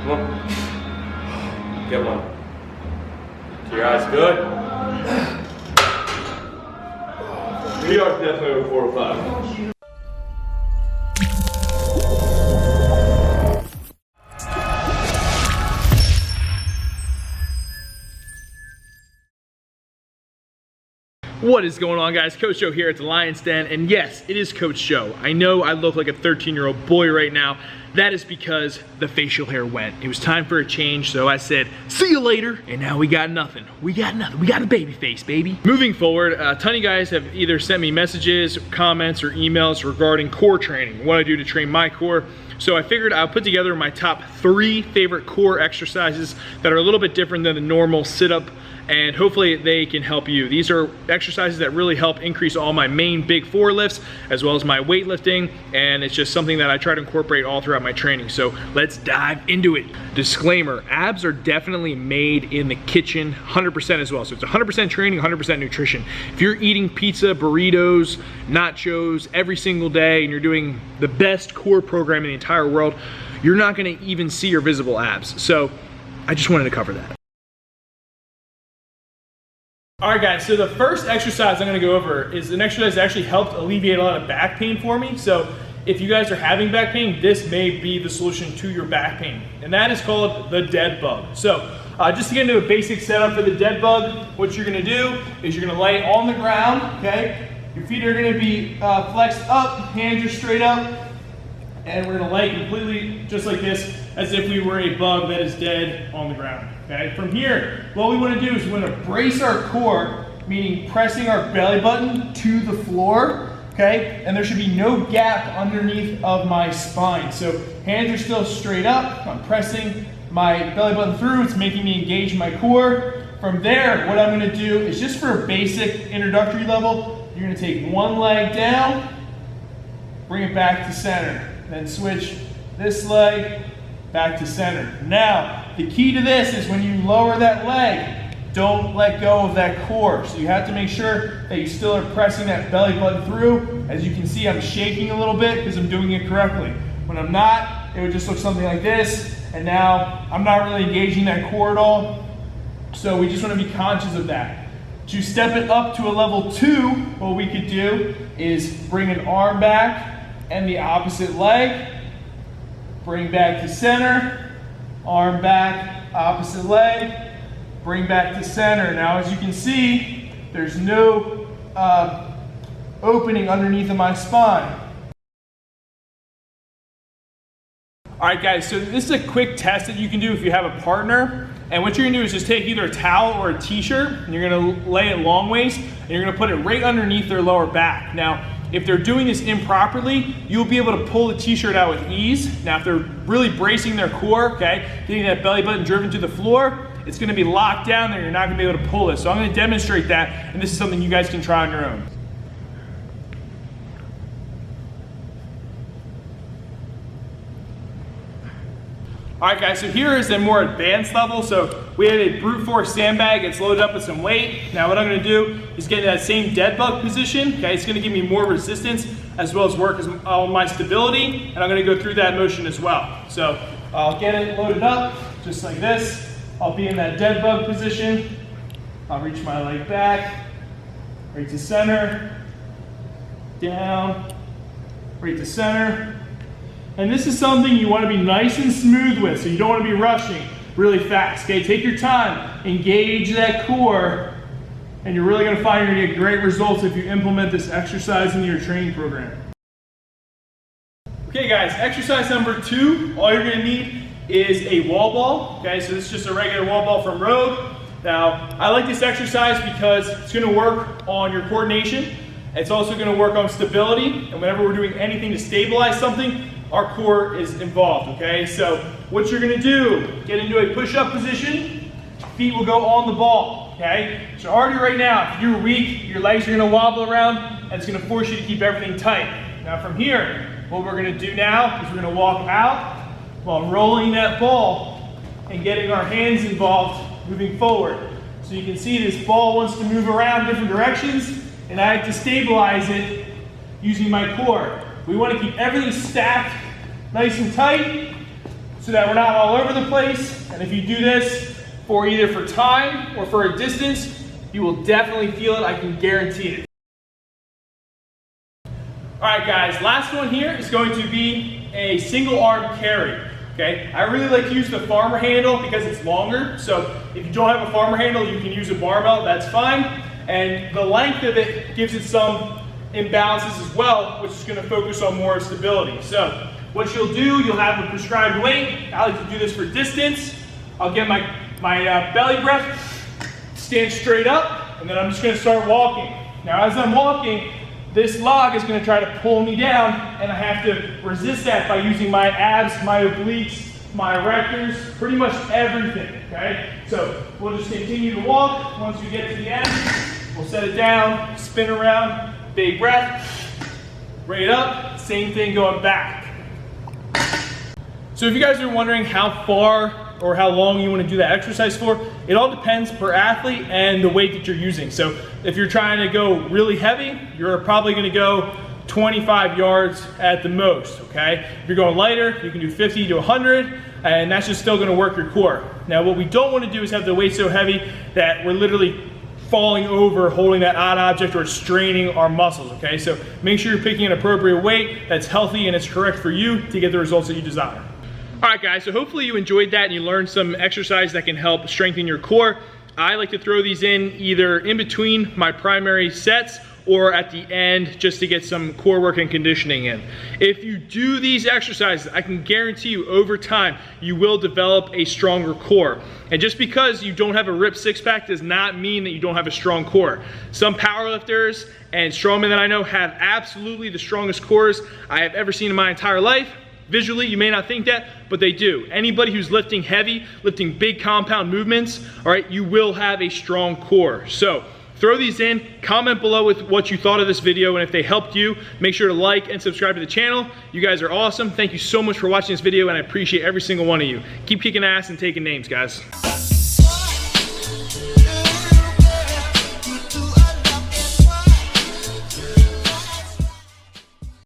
Come on. Get one. To your eyes, good. We are definitely over 4 or 5. What is going on, guys? Coach Joe here at the Lions Den, and yes, it is Coach Joe. I know I look like a 13-year-old boy right now. That is because the facial hair went. It was time for a change, so I said, see you later, and now we got nothing. We got nothing. We got a baby face, baby. Moving forward, a ton of guys have either sent me messages, comments, or emails regarding core training, what I do to train my core. So I figured I'll put together my top 3 favorite core exercises that are a little bit different than the normal sit-up, and hopefully they can help you. These are exercises that really help increase all my main big 4 lifts, as well as my weightlifting, and it's just something that I try to incorporate all throughout my training. So let's dive into it. Disclaimer, abs are definitely made in the kitchen, 100% as well. So it's 100% training, 100% nutrition. If you're eating pizza, burritos, nachos every single day, and you're doing the best core program in the entire world, you're not gonna even see your visible abs. So I just wanted to cover that. All right, guys, so the first exercise I'm gonna go over is an exercise that actually helped alleviate a lot of back pain for me. So if you guys are having back pain, this may be the solution to your back pain. And that is called the dead bug. So just to get into a basic setup for the dead bug, what you're gonna do is you're gonna lay on the ground, okay? Your feet are gonna be flexed up, hands are straight up, and we're gonna lay completely just like this, as if we were a bug that is dead on the ground, okay? From here, what we wanna do is we wanna brace our core, meaning pressing our belly button to the floor, okay? And there should be no gap underneath of my spine. So hands are still straight up, I'm pressing my belly button through, it's making me engage my core. From there, what I'm gonna do is just for a basic introductory level, you're gonna take one leg down, bring it back to center, then switch this leg back to center. Now, the key to this is when you lower that leg, don't let go of that core. So you have to make sure that you still are pressing that belly button through. As you can see, I'm shaking a little bit because I'm doing it correctly. When I'm not, it would just look something like this. And now I'm not really engaging that core at all. So we just want to be conscious of that. To step it up to a level 2, what we could do is bring an arm back and the opposite leg. Bring back to center, arm back, opposite leg, bring back to center. Now, as you can see, there's no opening underneath of my spine. All right, guys, so this is a quick test that you can do if you have a partner. And what you're gonna do is just take either a towel or a t-shirt, and you're gonna lay it long ways, and you're gonna put it right underneath their lower back. Now, if they're doing this improperly, you'll be able to pull the t-shirt out with ease. Now, if they're really bracing their core, okay, getting that belly button driven to the floor, it's gonna be locked down there, you're not gonna be able to pull it. So I'm gonna demonstrate that, and this is something you guys can try on your own. All right, guys, so here is a more advanced level. So we have a brute force sandbag. It's loaded up with some weight. Now what I'm gonna do is get in that same dead bug position. Okay, it's gonna give me more resistance as well as work on my stability. And I'm gonna go through that motion as well. So I'll get it loaded up just like this. I'll be in that dead bug position. I'll reach my leg back, right to center, down, right to center. And this is something you want to be nice and smooth with, so you don't want to be rushing really fast. Okay, take your time, engage that core, and you're really going to find you're going to get great results if you implement this exercise into your training program. Okay, guys, exercise number 2, all you're going to need is a wall ball. Okay, so this is just a regular wall ball from Rogue. Now, I like this exercise because it's going to work on your coordination. It's also going to work on stability, and whenever we're doing anything to stabilize something, our core is involved, okay? So what you're gonna do, get into a push-up position, feet will go on the ball, okay? So already right now, if you're weak, your legs are gonna wobble around, and it's gonna force you to keep everything tight. Now from here, what we're gonna do now is we're gonna walk out while rolling that ball and getting our hands involved moving forward. So you can see this ball wants to move around different directions, and I have to stabilize it using my core. We want to keep everything stacked nice and tight so that we're not all over the place. And if you do this for either for time or for a distance, you will definitely feel it, I can guarantee it. All right guys, last one here is going to be a single arm carry. Okay, I really like to use the farmer handle because it's longer. So if you don't have a farmer handle, you can use a barbell, that's fine. And the length of it gives it some imbalances as well, which is going to focus on more stability. So what you'll do, you'll have a prescribed weight. I like to do this for distance. I'll get my belly breath, stand straight up, and then I'm just going to start walking. Now as I'm walking, this log is going to try to pull me down, and I have to resist that by using my abs, my obliques, my erectors, pretty much everything, okay? So we'll just continue to walk. Once we get to the end, we'll set it down, spin around, big breath, right up, same thing going back. So if you guys are wondering how far or how long you want to do that exercise for, it all depends per athlete and the weight that you're using. So if you're trying to go really heavy, you're probably going to go 25 yards at the most, okay? If you're going lighter, you can do 50 to 100, and that's just still going to work your core. Now what we don't want to do is have the weight so heavy that we're literally falling over holding that odd object or straining our muscles, okay? So make sure you're picking an appropriate weight that's healthy and it's correct for you to get the results that you desire. All right guys, so hopefully you enjoyed that and you learned some exercise that can help strengthen your core. I like to throw these in either in between my primary sets or at the end just to get some core work and conditioning in. If you do these exercises, I can guarantee you over time, you will develop a stronger core. And just because you don't have a ripped six pack does not mean that you don't have a strong core. Some powerlifters and strongmen that I know have absolutely the strongest cores I have ever seen in my entire life. Visually, you may not think that, but they do. Anybody who's lifting heavy, lifting big compound movements, all right, you will have a strong core. So throw these in, comment below with what you thought of this video, and if they helped you, make sure to like and subscribe to the channel. You guys are awesome. Thank you so much for watching this video, and I appreciate every single one of you. Keep kicking ass and taking names, guys.